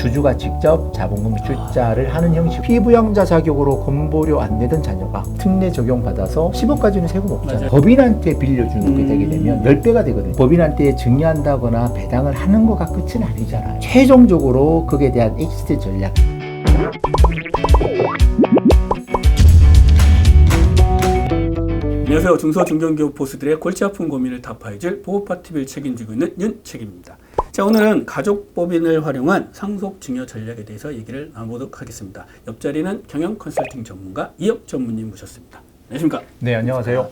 주주가 직접 자본금 출자를 하는 형식. 피부양자 자격으로 건보료 안 내던 자녀가 특례 적용받아서 10억까지는 세금 없잖아요. 법인한테 빌려주는 게 되게 되면 10배가 되거든요. 법인한테 증여한다거나 배당을 하는 거가 끝은 아니잖아요. 최종적으로 그에 대한 엑시트 전략. 안녕하세요. 중소중견기업 보스들의 골치 아픈 고민을 타파해줄 보호파TV를 책임지고 있는 윤책입니다. 자, 오늘은 가족법인을 활용한 상속증여 전략에 대해서 얘기를 나눠보도록 하겠습니다. 옆자리는 경영 컨설팅 전문가 이혁 전무님 모셨습니다. 안녕하십니까? 네, 안녕하세요.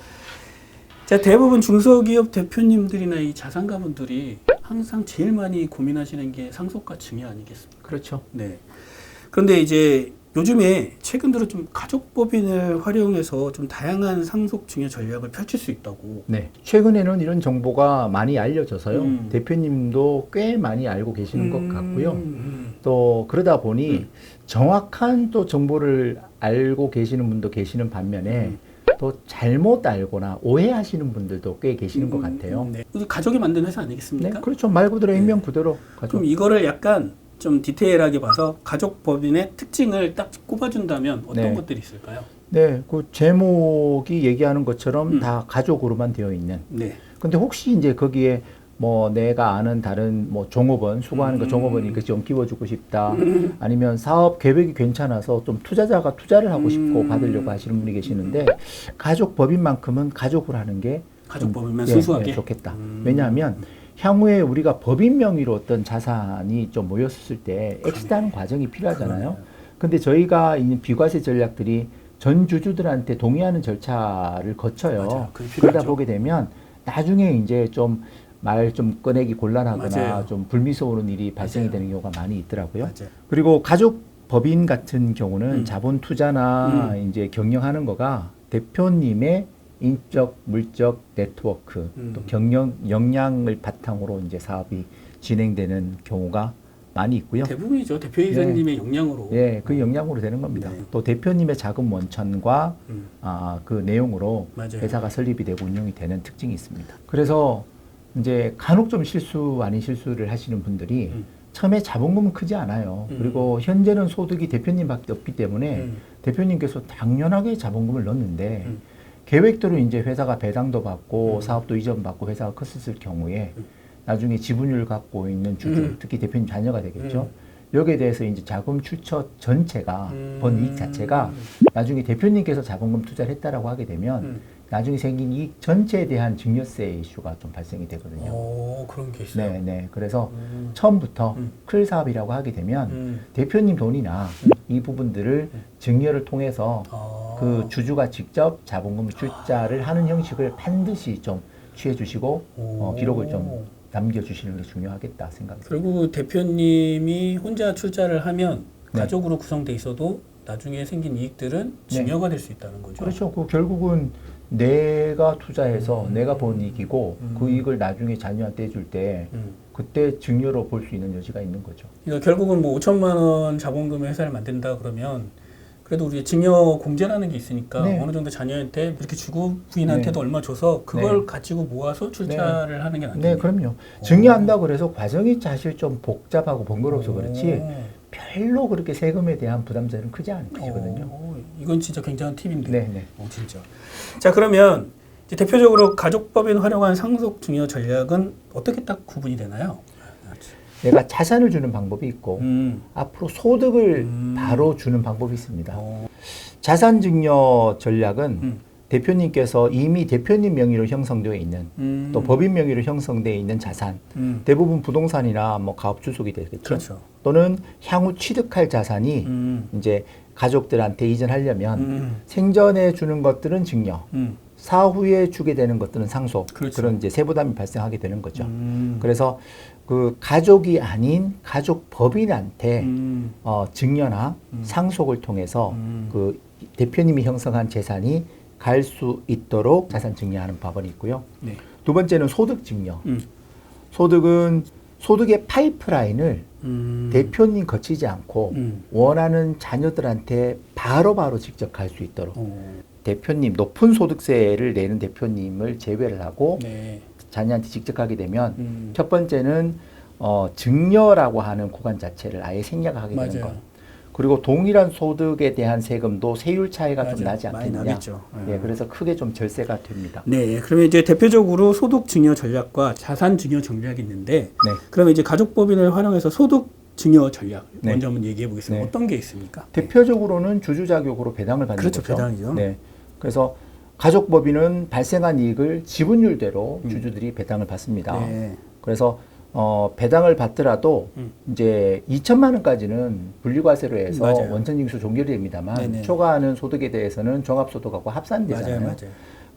자, 대부분 중소기업 대표님들이나 이 자산가분들이 항상 제일 많이 고민하시는 게 상속과 증여 아니겠습니까? 그렇죠. 네. 그런데 이제 요즘에 최근 들어 좀 가족법인을 활용해서 좀 다양한 상속증여 전략을 펼칠 수 있다고. 네. 최근에는 이런 정보가 많이 알려져서요. 대표님도 꽤 많이 알고 계시는 것 같고요. 또 그러다 보니 정확한 또 정보를 알고 계시는 분도 계시는 반면에 또 잘못 알거나 오해하시는 분들도 꽤 계시는 것 같아요. 네. 가족이 만든 회사 아니겠습니까? 네, 그렇죠. 말 그대로 액면 그대로 가족. 그럼 이거를 약간 좀 디테일하게 봐서 가족법인의 특징을 딱 꼽아준다면 어떤 네. 것들이 있을까요? 네, 그 제목이 얘기하는 것처럼 다 가족으로만 되어 있는. 네. 근데 혹시 이제 거기에 뭐 내가 아는 다른 뭐 종업원, 수고하는 거 종업원이니까 좀 끼워주고 싶다. 아니면 사업 계획이 괜찮아서 좀 투자자가 투자를 하고 싶고 받으려고 하시는 분이 계시는데 가족법인만큼은 가족으로 하는 게 가족법인만 좀, 순수하게? 예, 좋겠다. 왜냐하면 향후에 우리가 법인 명의로 어떤 자산이 좀 모였을 때 엑시트하는 과정이 필요하잖아요. 근데 저희가 있는 비과세 전략들이 전 주주들한테 동의하는 절차를 거쳐요. 맞아요. 그게 그러다 필요하죠. 보게 되면 나중에 이제 좀 말 좀 꺼내기 곤란하거나 맞아요. 좀 불미스러운 일이 발생이 맞아요. 되는 경우가 많이 있더라고요. 맞아요. 그리고 가족 법인 같은 경우는 자본 투자나 이제 경영하는 거가 대표님의 인적, 물적 네트워크, 또 경영 역량을 바탕으로 이제 사업이 진행되는 경우가 많이 있고요. 대부분이죠. 대표이사님의 역량으로. 예, 그 역량으로 되는 겁니다. 네. 또 대표님의 자금 원천과 그 내용으로 맞아요. 회사가 설립이 되고 운영이 되는 특징이 있습니다. 그래서 이제 간혹 좀 실수 아닌 실수를 하시는 분들이 처음에 자본금은 크지 않아요. 그리고 현재는 소득이 대표님밖에 없기 때문에 대표님께서 당연하게 자본금을 넣었는데 계획대로 이제 회사가 배당도 받고 사업도 이전받고 회사가 컸을 경우에 나중에 지분율을 갖고 있는 주주, 특히 대표님 자녀가 되겠죠. 여기에 대해서 이제 자금 출처 전체가 번 이익 자체가 나중에 대표님께서 자본금 투자를 했다라고 하게 되면 나중에 생긴 이익 전체에 대한 증여세 이슈가 좀 발생이 되거든요. 오, 그런 게 있어요. 네, 네. 그래서 처음부터 클 사업이라고 하게 되면 대표님 돈이나 이 부분들을 증여를 통해서 그 주주가 직접 자본금 출자를 하는 형식을 반드시 좀 취해 주시고 기록을 좀 남겨주시는 게 중요하겠다 생각합니다. 결국 대표님이 혼자 출자를 하면 네. 가족으로 구성돼 있어도 나중에 생긴 이익들은 증여가 될 수 있다는 거죠. 그렇죠. 그 결국은 내가 투자해서 내가 번 이익이고 그 이익을 나중에 자녀한테 해줄 때 그때 증여로 볼 수 있는 여지가 있는 거죠. 그러니까 결국은 뭐 5천만 원 자본금의 회사를 만든다 그러면 그래도 우리 증여 공제라는 게 있으니까 네. 어느 정도 자녀한테 이렇게 주고 부인한테도 얼마 줘서 그걸 가지고 모아서 출자를 하는 게 낫겠네요. 네, 그럼요. 증여한다고 그래서 과정이 사실 좀 복잡하고 번거로워서 그렇지 별로 그렇게 세금에 대한 부담자는 크지 않으시거든요. 이건 진짜 굉장한 팁인데. 네, 네. 진짜. 자, 그러면 이제 대표적으로 가족법인 활용한 상속 증여 전략은 어떻게 딱 구분이 되나요? 내가 자산을 주는 방법이 있고 앞으로 소득을 바로 주는 방법이 있습니다. 자산 증여 전략은 대표님께서 이미 대표님 명의로 형성되어 있는 또 법인 명의로 형성되어 있는 자산 대부분 부동산이나 뭐 가업 주속이 되겠죠. 그렇죠. 또는 향후 취득할 자산이 이제 가족들한테 이전하려면 생전에 주는 것들은 증여 사후에 주게 되는 것들은 상속 그렇죠. 그런 이제 세부담이 발생하게 되는 거죠. 그래서 그 가족이 아닌 가족 법인한테 증여나 상속을 통해서 그 대표님이 형성한 재산이 갈 수 있도록 자산 증여하는 법원이 있고요. 네. 두 번째는 소득 증여. 소득은 소득의 파이프라인을 대표님 거치지 않고 원하는 자녀들한테 바로바로 직접 갈 수 있도록 대표님 높은 소득세를 내는 대표님을 제외를 하고 네. 자녀한테 직접 가게 되면 첫 번째는 증여라고 하는 구간 자체를 아예 생략하게 되는 맞아요. 것. 그리고 동일한 소득에 대한 세금도 세율 차이가 좀 맞아요. 나지 많이 않겠느냐. 나겠죠. 예, 그래서 크게 좀 절세가 됩니다. 네, 그러면 이제 대표적으로 소득 증여 전략과 자산 증여 전략이 있는데, 네. 그러면 이제 가족법인을 활용해서 소득 증여 전략 네. 먼저 한번 얘기해 보겠습니다. 네. 어떤 게 있습니까? 대표적으로는 주주 자격으로 배당을 받는 그렇죠, 거죠. 배당이죠. 네. 그래서 가족법인은 발생한 이익을 지분율대로 주주들이 배당을 받습니다. 네. 그래서 배당을 받더라도 이제 2천만 원까지는 분리과세로 해서 맞아요. 원천징수 종결이 됩니다만 네네. 초과하는 소득에 대해서는 종합소득하고 합산되잖아요. 맞아요.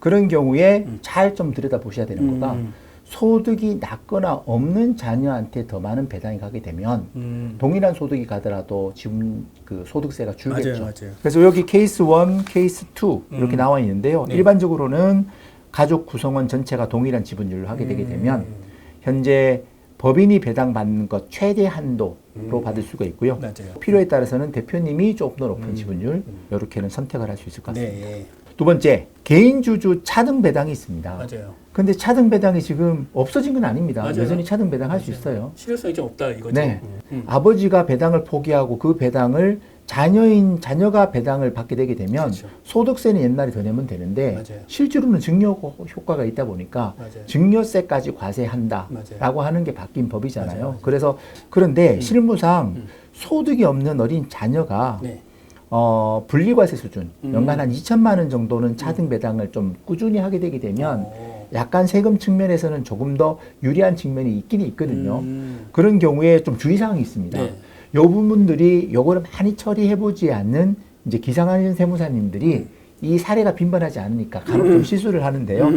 그런 경우에 잘 좀 들여다 보셔야 되는 거가 음. 소득이 낮거나 없는 자녀한테 더 많은 배당이 가게 되면 동일한 소득이 가더라도 지금 그 소득세가 줄겠죠. 맞아요. 그래서 여기 케이스 1, 케이스 2 이렇게 나와 있는데요. 네. 일반적으로는 가족 구성원 전체가 동일한 지분율로 하게 되게 되면 현재 법인이 배당받는 것 최대 한도로 받을 수가 있고요. 맞아요. 필요에 따라서는 대표님이 조금 더 높은 지분율 이렇게는 선택을 할 수 있을 것 같습니다. 네. 두 번째, 개인주주 차등 배당이 있습니다. 맞아요. 근데 차등 배당이 지금 없어진 건 아닙니다. 맞아요. 여전히 차등 배당할 수 있어요. 실효성이 좀 없다 이거죠. 네. 아버지가 배당을 포기하고 그 배당을 자녀가 배당을 받게 되게 되면 그렇죠. 소득세는 옛날에 더 내면 되는데 맞아요. 실제로는 증여 효과가 있다 보니까 맞아요. 증여세까지 과세한다라고 맞아요. 하는 게 바뀐 법이잖아요. 맞아요. 그래서 그런데 실무상 소득이 없는 어린 자녀가 네. 분리과세 수준 연간 한 2천만 원 정도는 차등 배당을 좀 꾸준히 하게 되게 되면 약간 세금 측면에서는 조금 더 유리한 측면이 있긴 있거든요. 그런 경우에 좀 주의사항이 있습니다. 네. 요 부분들이 요거를 많이 처리해보지 않는 이제 기상하는 세무사님들이 이 사례가 빈번하지 않으니까 간혹 좀 실수를 하는데요.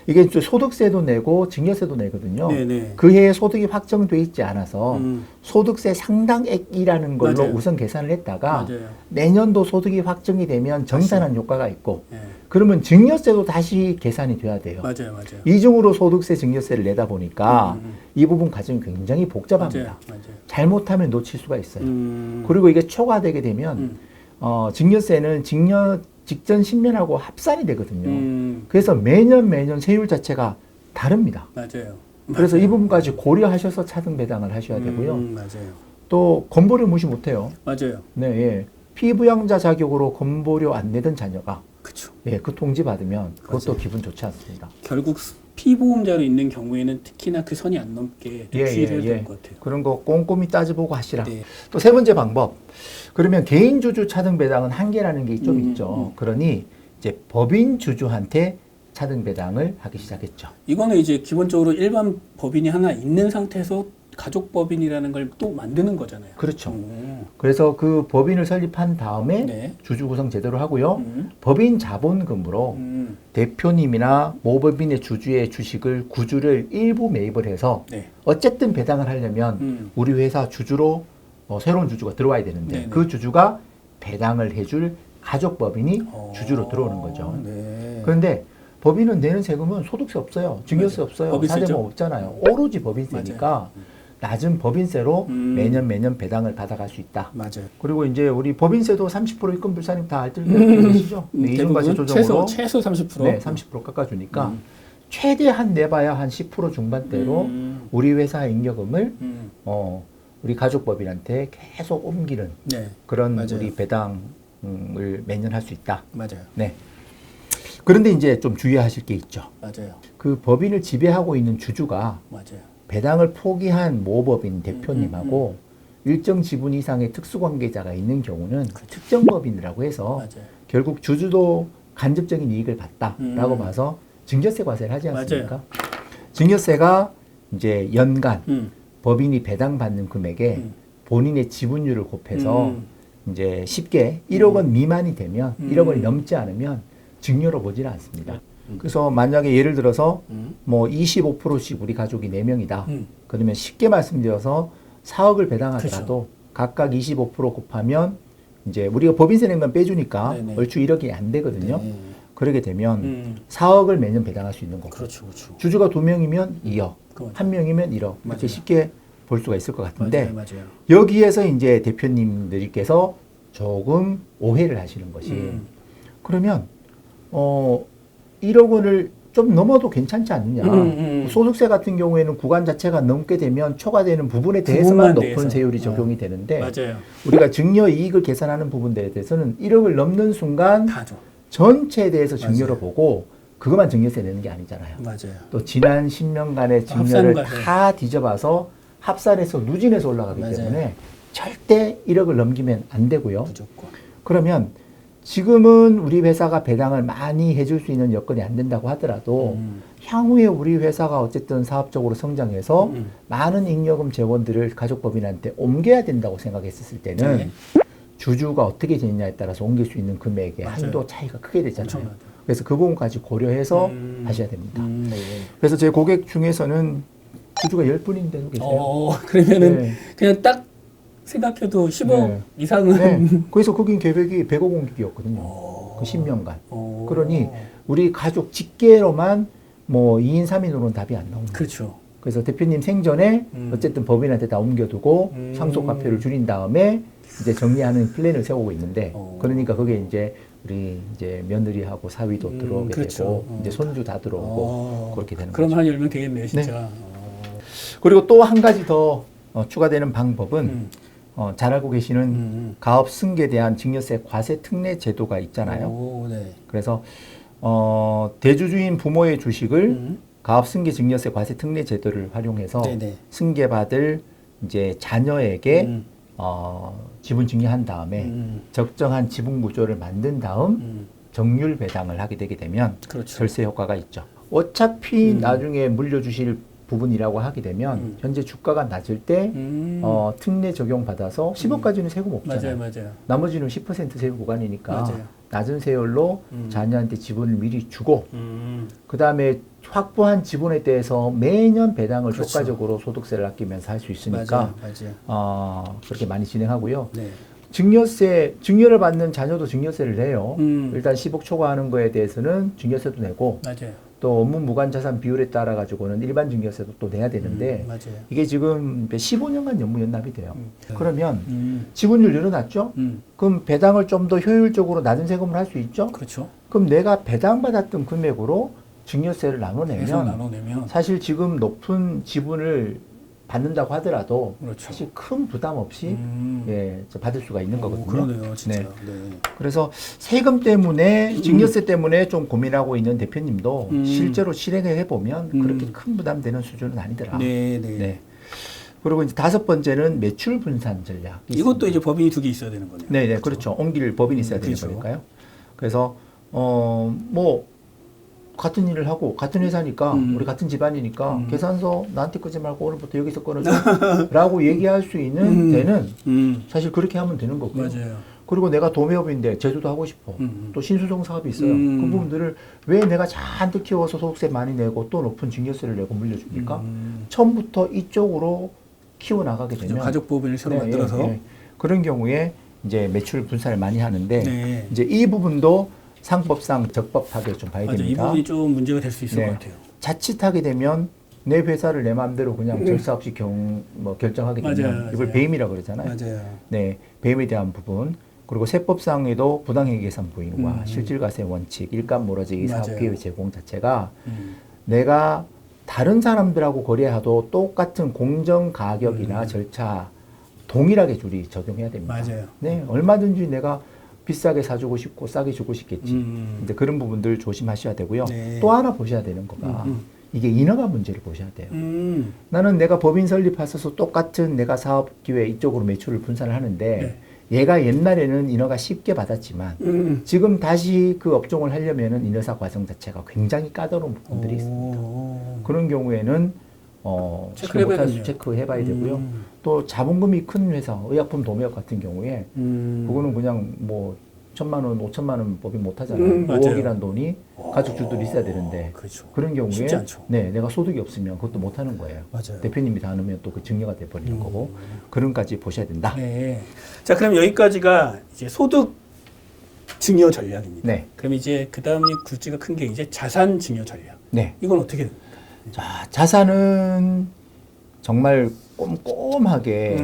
이게 또 소득세도 내고 증여세도 내거든요. 네네. 그 해에 소득이 확정돼 있지 않아서 음. 소득세 상당액이라는 걸로 맞아요. 우선 계산을 했다가 맞아요. 내년도 소득이 확정이 되면 정산한 효과가 있고 네. 그러면 증여세도 다시 계산이 돼야 돼요. 맞아요. 이중으로 소득세 증여세를 내다 보니까 이 부분 과정이 굉장히 복잡합니다. 맞아요. 잘못하면 놓칠 수가 있어요. 음. 그리고 이게 초과되게 되면 증여세는 증여 직전 신면하고 합산이 되거든요. 그래서 매년 세율 자체가 다릅니다. 맞아요. 그래서 이 부분까지 고려하셔서 차등 배당을 하셔야 되고요. 맞아요. 또 건보료 무시 못해요. 맞아요. 네, 예. 피부양자 자격으로 건보료 안 내던 자녀가 그렇죠. 예, 그 통지 받으면 그것도 맞아요. 기분 좋지 않습니다. 결국 피보험자로 있는 경우에는 특히나 그 선이 안 넘게 좀 주의를 해야 될 것 같아요. 그런 거 꼼꼼히 따져보고 하시라. 네. 또 세 번째 방법. 그러면 개인 주주 차등 배당은 한계라는 게 좀 있죠. 그러니 이제 법인 주주한테 차등 배당을 하기 시작했죠. 이거는 이제 기본적으로 일반 법인이 하나 있는 상태에서 가족법인이라는 걸 또 만드는 거잖아요. 그렇죠. 그래서 그 법인을 설립한 다음에 네. 주주 구성 제대로 하고요. 법인 자본금으로 대표님이나 모법인의 주주의 주식을 구주를 일부 매입을 해서 네. 어쨌든 배당을 하려면 우리 회사 주주로 새로운 주주가 들어와야 되는데 네네. 그 주주가 배당을 해줄 가족법인이 주주로 들어오는 거죠. 네. 그런데 법인은 내는 세금은 소득세 없어요. 증여세 맞아요. 없어요. 법인세죠. 사대모 없잖아요. 오로지 법인세니까 낮은 법인세로 매년 배당을 받아갈 수 있다. 맞아요. 그리고 이제 우리 법인세도 30% 입금 불사님 다 알뜰 계시죠? 네, 이중과세 조정으로 최소 30%. 네, 30% 깎아주니까 최대한 내봐야 한 10% 중반대로 우리 회사 잉여금을 우리 가족법인한테 계속 옮기는 네. 그런 맞아요. 우리 배당을 매년 할 수 있다. 맞아요. 네. 그런데 이제 좀 주의하실 게 있죠. 맞아요. 그 법인을 지배하고 있는 주주가 맞아요. 배당을 포기한 모법인 대표님하고 일정 지분 이상의 특수관계자가 있는 경우는 특정법인이라고 해서 맞아요. 결국 주주도 간접적인 이익을 봤다라고 봐서 증여세 과세를 하지 않습니까? 맞아요. 증여세가 이제 연간 법인이 배당받는 금액에 본인의 지분율을 곱해서 이제 쉽게 1억 원 미만이 되면 1억 원이 넘지 않으면 증여로 보지는 않습니다. 그래서 만약에 예를 들어서 뭐 25%씩 우리 가족이 4명이다. 그러면 쉽게 말씀드려서 4억을 배당하더라도 각각 25% 곱하면 이제 우리가 법인세 낸 건 빼주니까 네네. 얼추 1억이 안 되거든요. 네. 그러게 되면 4억을 매년 배당할 수 있는 거고 그렇죠. 그렇죠. 주주가 2명이면 2억, 그거 1명이면 1억 이렇게 맞아요. 쉽게 볼 수가 있을 것 같은데 맞아요. 여기에서 이제 대표님들께서 조금 오해를 하시는 것이 그러면 1억 원을 좀 넘어도 괜찮지 않느냐. 소득세 같은 경우에는 구간 자체가 넘게 되면 초과되는 부분에 대해서만 높은 세율이 적용이 되는데 맞아요. 우리가 증여 이익을 계산하는 부분에 대해서는 1억을 넘는 순간 다 줘. 전체에 대해서 증여를 맞아요. 보고 그것만 증여세 내는 게 아니잖아요. 맞아요. 또 지난 10년간의 증여를 합산과세. 다 뒤져봐서 합산해서 누진해서 올라가기 맞아요. 때문에 절대 1억을 넘기면 안 되고요. 무조건. 그러면 지금은 우리 회사가 배당을 많이 해줄 수 있는 여건이 안 된다고 하더라도 향후에 우리 회사가 어쨌든 사업적으로 성장해서 많은 잉여금 재원들을 가족법인한테 옮겨야 된다고 생각했을 때는 네. 주주가 어떻게 되느냐에 따라서 옮길 수 있는 금액의 맞아요. 한도 차이가 크게 되잖아요. 엄청나죠. 그래서 그 부분까지 고려해서 하셔야 됩니다. 네. 그래서 제 고객 중에서는 주주가 10분인데도 계세요. 그러면은 네. 그냥 딱 생각해도 10억 네. 이상은 네. 그래서 거긴 계획이 100억 옮기기였거든요. 그 10년간. 그러니 우리 가족 직계로만 뭐 2인, 3인으로는 답이 안 나옵니다. 그렇죠. 그래서 대표님 생전에 어쨌든 법인한테 다 옮겨두고 상속과표를 줄인 다음에 이제 정리하는 플랜을 세우고 있는데 그러니까 거기에 이제 우리 이제 며느리하고 사위도 들어오게 그렇죠. 되고 이제 손주 다 들어오고 그렇게 되는 그럼 거죠. 한 10명 되겠네요, 진짜. 그리고 또 한 가지 더 추가되는 방법은 잘 알고 계시는 가업 승계에 대한 증여세 과세 특례 제도가 있잖아요. 네. 그래서 대주주인 부모의 주식을 가업 승계 증여세 과세 특례 제도를 활용해서 네네. 승계받을 이제 자녀에게 지분 증여한 다음에 적정한 지분 구조를 만든 다음 정률 배당을 하게 되게 되면 그렇죠. 절세 효과가 있죠. 어차피 나중에 물려주실 부분이라고 하게 되면 현재 주가가 낮을 때 특례 적용 받아서 10억까지는 세금 없잖아요. 맞아요. 나머지는 10% 세율 구간이니까 맞아요. 낮은 세율로 자녀한테 지분을 미리 주고 그 다음에 확보한 지분에 대해서 매년 배당을 그렇죠. 효과적으로 소득세를 아끼면서 할 수 있으니까 맞아요. 그렇게 많이 진행하고요. 네. 증여를 받는 자녀도 증여세를 내요. 일단 10억 초과하는 거에 대해서는 증여세도 내고 맞아요. 또 업무 무관자산 비율에 따라 가지고는 일반 증여세도 또 내야 되는데 맞아요. 이게 지금 15년간 연무연납이 돼요. 그러면 지분율 늘어났죠? 그럼 배당을 좀 더 효율적으로 낮은 세금을 할 수 있죠? 그렇죠. 그럼 내가 배당받았던 금액으로 증여세를 계속 나눠내면 나눠내면 사실 지금 높은 지분을 받는다고 하더라도 그렇죠. 사실 큰 부담 없이 받을 수가 있는 거거든요. 그러네요, 진짜. 네. 네. 그래서 세금 때문에 증여세 때문에 좀 고민하고 있는 대표님도 실제로 실행을 해보면 그렇게 큰 부담되는 수준은 아니더라. 네. 네. 그리고 이제 5번째는 매출 분산 전략. 이것도 이제 법인이 2개 있어야 되는 거네요. 네, 그렇죠. 옮길 법인이 있어야 되는 그렇죠. 거니까요. 그래서 뭐 같은 일을 하고 같은 회사니까 우리 같은 집안이니까 계산서 나한테 끄지 말고 오늘부터 여기서 끊어줘라고 얘기할 수 있는 데는 사실 그렇게 하면 되는 거고요. 맞아요. 그리고 내가 도매업인데 제주도 하고 싶어. 또 신수종 사업이 있어요. 그 부분들을 왜 내가 잔뜩 키워서 소득세 많이 내고 또 높은 증여세를 내고 물려줍니까? 처음부터 이쪽으로 키워나가게 되면 가족법인을 새로 만들어서 그런 경우에 이제 매출 분산을 많이 하는데 네. 이제 이 부분도 상법상 적법하게 좀 봐야 맞아요. 이 됩니다. 부분이 좀 문제가 될 수 있을 네. 것 같아요. 자칫하게 되면 내 회사를 내 마음대로 그냥 절차 없이 결정하게 되면 맞아요. 이걸 배임이라고 그러잖아요. 맞아요. 네, 배임에 대한 부분 그리고 세법상에도 부당행위 계산 부인과 실질과세 원칙, 일감 몰아주기 맞아요. 사업 기회 제공 자체가 내가 다른 사람들하고 거래하도 똑같은 공정 가격이나 절차 동일하게 줄이 적용해야 됩니다. 맞아요. 네, 얼마든지 내가 비싸게 사주고 싶고 싸게 주고 싶겠지. 이제 그런 부분들 조심하셔야 되고요. 네. 또 하나 보셔야 되는 거가 이게 인허가 문제를 보셔야 돼요. 음. 나는 내가 법인 설립하셔서 똑같은 내가 사업 기회 이쪽으로 매출을 분산을 하는데 얘가 옛날에는 인허가 쉽게 받았지만 지금 다시 그 업종을 하려면은 인허사 과정 자체가 굉장히 까다로운 부분들이 있습니다. 그런 경우에는 체크해봐야 되고요. 또 자본금이 큰 회사, 의약품 도매업 같은 경우에 그거는 그냥 뭐 1,000만 원, 5천만 원 법인 못 하잖아요. 맞아요. 5억이란 돈이 가족주들이 있어야 되는데 그렇죠. 그런 경우에 쉽지 않죠. 네, 내가 소득이 없으면 그것도 못 하는 거예요. 맞아요. 대표님이 다 넣으면 또 그 증여가 돼 버리는 거고 그런까지 보셔야 된다. 네. 자, 그럼 여기까지가 이제 소득 증여 전략입니다. 네. 그럼 이제 그 다음이 굵지가 큰 게 이제 자산 증여 전략. 네. 이건 어떻게 됩니까? 자, 자산은 정말 꼼꼼하게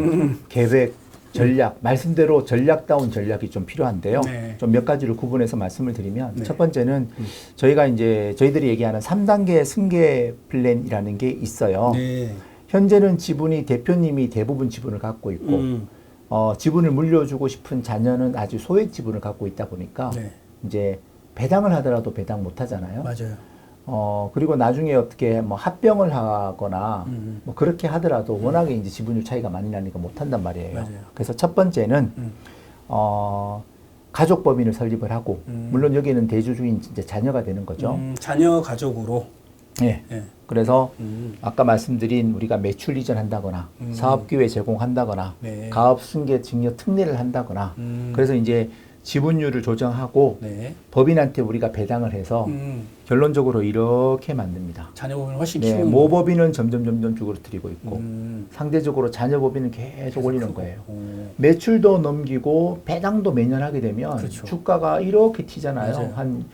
계획 전략, 말씀대로 전략다운 전략이 좀 필요한데요. 네. 좀 몇 가지를 구분해서 말씀을 드리면 네. 첫 번째는 저희가 이제 저희들이 얘기하는 3단계 승계 플랜이라는 게 있어요. 네. 현재는 지분이 대표님이 대부분 지분을 갖고 있고 지분을 물려주고 싶은 자녀는 아주 소액 지분을 갖고 있다 보니까 네. 이제 배당을 하더라도 배당 못 하잖아요. 맞아요. 그리고 나중에 어떻게 뭐 합병을 하거나 뭐 그렇게 하더라도 워낙에 이제 지분율 차이가 많이 나니까 못 한단 말이에요. 맞아요. 그래서 첫 번째는 가족 법인을 설립을 하고 물론 여기는 대주주인 이제 자녀가 되는 거죠. 자녀 가족으로. 네. 네. 그래서 아까 말씀드린 우리가 매출 이전한다거나 사업 기회 제공한다거나 네. 가업 승계 증여 특례를 한다거나 그래서 이제 지분율을 조정하고 네. 법인한테 우리가 배당을 해서 결론적으로 이렇게 만듭니다. 자녀 법인을 훨씬 네, 키우는. 모법인은 점점 줄어들이고 있고 상대적으로 자녀법인은 계속 올리는 크고. 거예요. 오. 매출도 넘기고 배당도 매년 하게 되면 그렇죠. 주가가 이렇게 튀잖아요. 맞아요. 한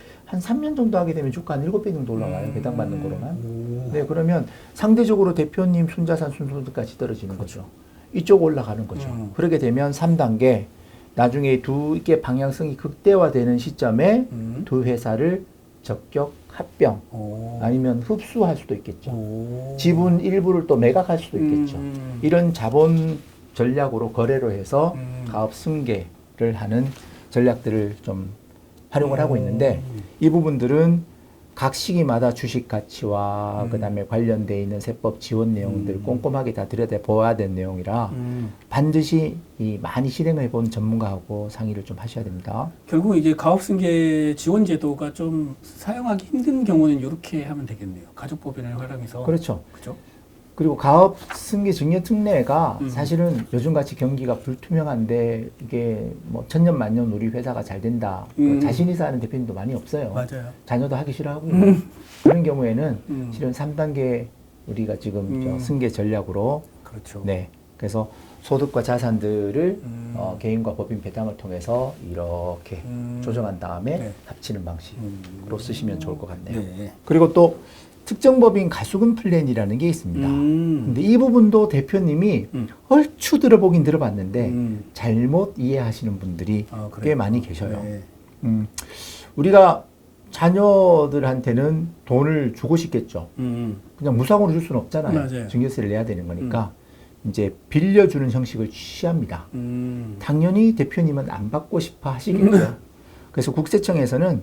3년 정도 하게 되면 주가 한 7배 정도 올라가요. 배당 받는 거로만. 오. 네, 그러면 상대적으로 대표님 순자산 순손실까지 떨어지는 거죠. 이쪽 올라가는 거죠. 그렇게 되면 3단계 나중에 두 개 방향성이 극대화되는 시점에 두 회사를 적격 합병 오. 아니면 흡수할 수도 있겠죠. 오. 지분 일부를 또 매각할 수도 있겠죠. 이런 자본 전략으로 거래로 해서 가업 승계를 하는 전략들을 좀 활용을 하고 있는데 이 부분들은 각 시기마다 주식 가치와 그다음에 관련돼 있는 세법 지원 내용들 꼼꼼하게 다 들여다봐야 되는 내용이라 반드시 이 많이 실행해 본 전문가하고 상의를 좀 하셔야 됩니다. 결국 이제 가업승계 지원 제도가 좀 사용하기 힘든 경우는 이렇게 하면 되겠네요. 가족법인을 활용해서. 그렇죠. 그죠? 그리고 가업 승계 증여 특례가 사실은 요즘같이 경기가 불투명한데 이게 뭐 천년 만년 우리 회사가 잘 된다. 자신 있어 하는 대표님도 많이 없어요. 맞아요. 자녀도 하기 싫어하고요. 그런 경우에는 실은 3단계 우리가 지금 저 승계 전략으로 그렇죠. 네. 그래서 소득과 자산들을 개인과 법인 배당을 통해서 이렇게 조정한 다음에 네. 합치는 방식으로 쓰시면 좋을 것 같네요. 네. 그리고 또 특정법인 가수금 플랜이라는 게 있습니다. 근데 이 부분도 대표님이 얼추 들어보긴 들어봤는데 잘못 이해하시는 분들이 꽤 많이 계셔요. 네. 우리가 자녀들한테는 돈을 주고 싶겠죠. 그냥 무상으로 줄 수는 없잖아요. 맞아요. 증여세를 내야 되는 거니까 이제 빌려주는 형식을 취합니다. 당연히 대표님은 안 받고 싶어 하시겠죠. 그래서 국세청에서는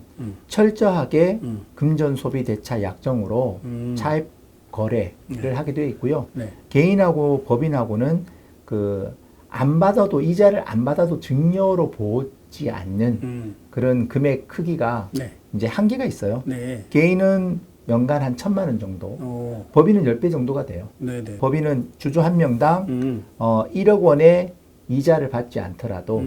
철저하게 금전 소비 대차 약정으로 차입 거래를 네. 하게 되어 있고요. 네. 개인하고 법인하고는 그 안 받아도 이자를 안 받아도 증여로 보지 않는 그런 금액 크기가 네. 이제 한계가 있어요. 네. 개인은 연간 한 1,000만 원 정도, 오. 법인은 10배 정도가 돼요. 네, 네. 법인은 주주 한 명당 1억 원의 이자를 받지 않더라도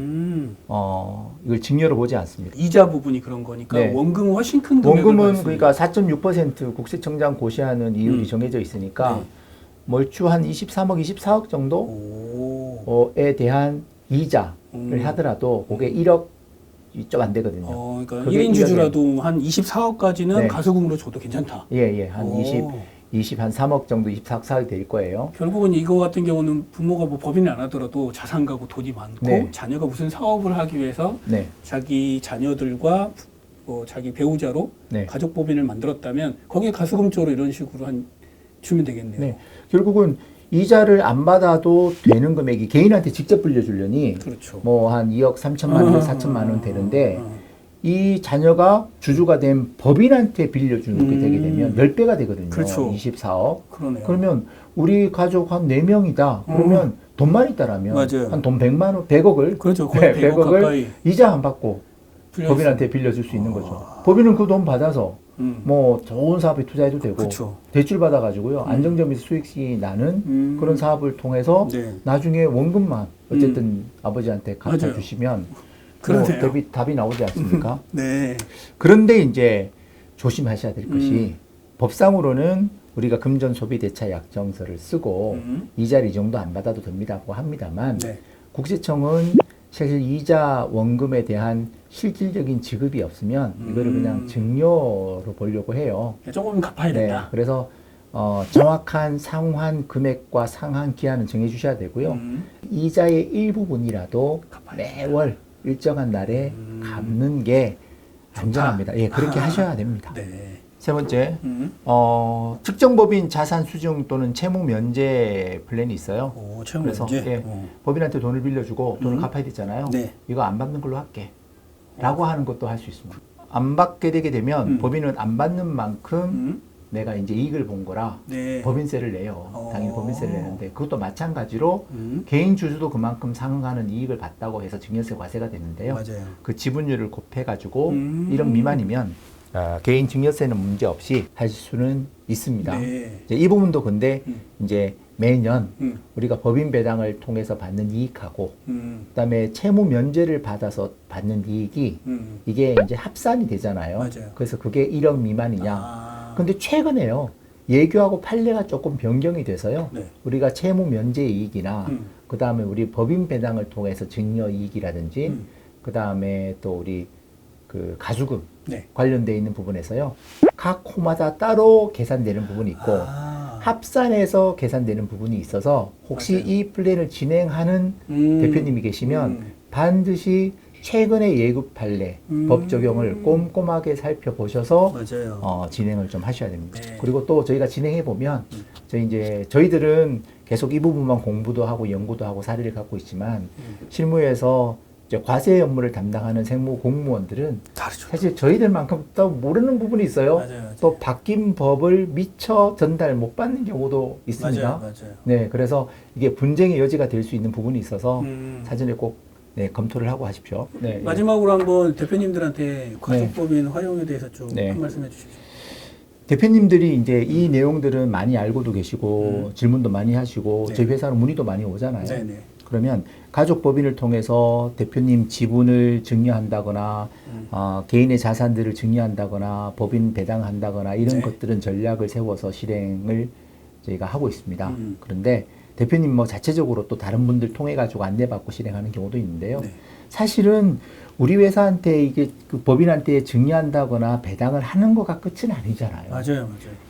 이걸 증여로 보지 않습니다. 이자 부분이 그런 거니까 네. 원금은 훨씬 큰 금액을 원금은 받을 수 그러니까 4.6% 국세청장 고시하는 이율이 정해져 있으니까 네. 멀추 한 23억, 24억 정도에 대한 이자를 하더라도 그게 1억 좀 안 되거든요. 그러니까 그게 1인 주주라도 한 24억까지는 네. 가소금으로 줘도 괜찮다. 예, 한 오. 20, 한 3억 정도, 24억, 4억이 될 거예요. 결국은 이거 같은 경우는 부모가 뭐 법인을 안 하더라도 자산 가고 돈이 많고 네. 자녀가 무슨 사업을 하기 위해서 네, 자기 자녀들과 자기 배우자로 네. 가족 법인을 만들었다면 거기에 가소금 쪽으로 이런 식으로 주면 되겠네요. 네. 결국은 이자를 안 받아도 되는 금액이 개인한테 직접 빌려주려니 그렇죠. 뭐 한 2억 3천만 원, 4천만 원 되는데 이 자녀가 주주가 된 법인한테 빌려주는 게 되게 되면 10배가 되거든요. 그렇죠. 24억. 그러네요. 그러면 우리 가족 한 4명이다. 그러면 돈만 있다라면 맞아요. 한 돈 100만 원, 100억을 그렇죠. 거의 100억 100억을 가까이 이자 안 받고 빌려줄 법인한테 빌려줄 수 있는 거죠. 법인은 그 돈 받아서 뭐 좋은 사업에 투자해도 되고 그렇죠. 대출 받아가지고요 안정적인 수익이 나는 그런 사업을 통해서 네. 나중에 원금만 어쨌든 아버지한테 갖다 맞아요. 주시면 뭐 그러네요. 답이 나오지 않습니까? 네. 그런데 이제 조심하셔야 될 것이 법상으로는 우리가 금전소비대차 약정서를 쓰고 이자를 이 정도 안 받아도 됩니다고 합니다만 네. 국세청은 사실 이자 원금에 대한 실질적인 지급이 없으면 이거를 그냥 증여로 보려고 해요. 조금 갚아야 네, 된다. 그래서 정확한 상환 금액과 상환 기한은 정해 주셔야 되고요. 이자의 일부분이라도 매월 일정한 날에 갚는 게 안전합니다. 예, 그렇게 하셔야 됩니다. 네. 세 번째, 특정법인 자산 수증 또는 채무 면제 플랜이 있어요. 오, 채무 그래서 면제? 예, 법인한테 돈을 빌려주고 돈을 갚아야 되잖아요. 네. 이거 안 받는 걸로 할게. 라고 하는 것도 할 수 있습니다. 안 받게 되게 되면 법인은 안 받는 만큼 내가 이제 이익을 본 거라 네. 법인세를 내요. 당연히 법인세를 내는데 그것도 마찬가지로 음. 개인 주주도 그만큼 상응하는 이익을 봤다고 해서 증여세 과세가 되는데요. 맞아요. 그 지분율을 곱해가지고 1억 미만이면 개인 증여세는 문제 없이 하실 수는 있습니다. 네. 이제 이 부분도 근데 이제 매년 음. 우리가 법인 배당을 통해서 받는 이익하고 그다음에 채무 면제를 받아서 받는 이익이 이게 이제 합산이 되잖아요. 맞아요. 그래서 그게 1억 미만이냐. 아. 근데 최근에요. 예규하고 판례가 조금 변경이 돼서요. 네. 우리가 채무 면제 이익이나 그다음에 우리 법인 배당을 통해서 증여 이익이라든지 그다음에 또 우리 그 가수금 네. 관련돼 있는 부분에서요. 각 호마다 따로 계산되는 부분이 있고 아. 합산해서 계산되는 부분이 있어서 혹시 맞아요. 이 플랜을 진행하는 대표님이 계시면 반드시 최근의 예급 판례 법 적용을 꼼꼼하게 살펴보셔서 맞아요. 진행을 좀 하셔야 됩니다. 네. 그리고 또 저희가 진행해 보면 저희들은 계속 이 부분만 공부도 하고 연구도 하고 사례를 갖고 있지만 실무에서 이제 과세 업무를 담당하는 세무 공무원들은 다르죠. 사실 저희들만큼 또 모르는 부분이 있어요. 맞아요. 또 바뀐 법을 미처 전달 못 받는 경우도 있습니다. 맞아요. 네, 그래서 이게 분쟁의 여지가 될 수 있는 부분이 있어서 사전에 꼭 검토를 하고 하십시오. 네, 마지막으로 한번 대표님들한테 가족법인 활용에 대해서 좀 네. 한 말씀 해주십시오. 대표님들이 이제 이 내용들은 많이 알고도 계시고 질문도 많이 하시고 네. 저희 회사로 문의도 많이 오잖아요. 네네. 그러면 가족법인을 통해서 대표님 지분을 증여한다거나 개인의 자산들을 증여한다거나 법인 배당한다거나 이런 네. 것들은 전략을 세워서 실행을 저희가 하고 있습니다. 그런데 대표님 뭐 자체적으로 또 다른 분들 통해 가지고 안내받고 실행하는 경우도 있는데요. 네. 사실은 우리 회사한테 이게 그 법인한테 증여한다거나 배당을 하는 거가 끝은 아니잖아요. 맞아요.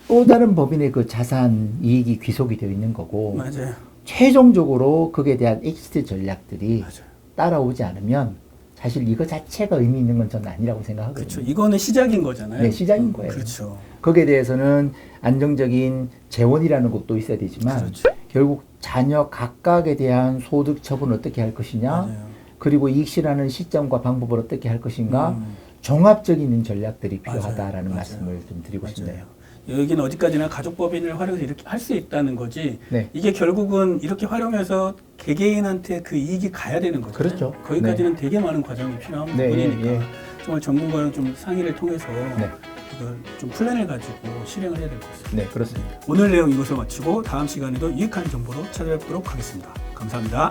또 다른 법인의 그 자산 이익이 귀속이 되어 있는 거고 맞아요. 최종적으로 거기에 대한 엑시트 전략들이 맞아요. 따라오지 않으면 사실 이거 자체가 의미 있는 건 저는 아니라고 생각하거든요. 그렇죠. 이거는 시작인 거잖아요. 네, 시작인 거예요. 그렇죠. 거기에 대해서는 안정적인 재원이라는 것도 있어야 되지만 그렇죠. 결국 자녀 각각에 대한 소득 처분을 어떻게 할 것이냐 맞아요. 그리고 이익 실현하는 시점과 방법을 어떻게 할 것인가 종합적인 전략들이 맞아요. 필요하다라는 맞아요. 말씀을 좀 드리고 맞아요. 싶네요. 여기는 어디까지나 가족법인을 활용해서 이렇게 할 수 있다는 거지. 네. 이게 결국은 이렇게 활용해서 개개인한테 그 이익이 가야 되는 거죠. 그렇죠. 거기까지는 되게 많은 과정이 필요한 네, 부분이니까 예. 정말 전문가랑 좀 상의를 통해서 네. 이걸 좀 플랜을 가지고 실행을 해야 될 것 같습니다. 네, 그렇습니다. 오늘 내용 이것을 마치고 다음 시간에도 유익한 정보로 찾아뵙도록 하겠습니다. 감사합니다.